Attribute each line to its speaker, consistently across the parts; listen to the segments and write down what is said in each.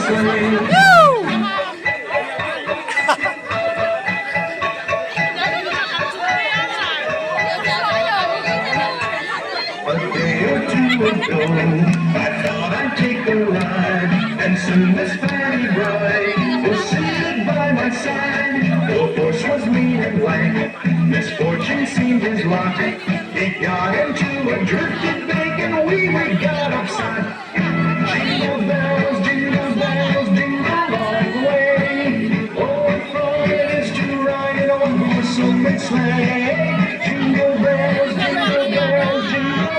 Speaker 1: sleigh. A day or two ago, I thought I'd take a ride, and soon this fairy bride was seated by my side. The horse was lean and lank, misfortune seemed his lot. He got into a drifted bank, and we got upset. Jingle bells, jingle all the way. Oh, what fun it is to ride in a one-horse sleigh. Jingle bells, jingle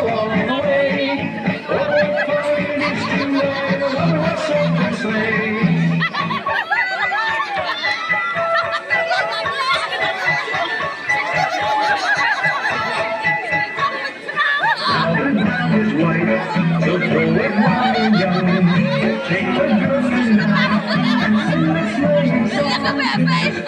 Speaker 1: all the way. Oh, what fun it is to ride in a one-horse sleigh. Now the ground is white, so throw it while you're young. Take the girls tonight, and sing the sleighing song.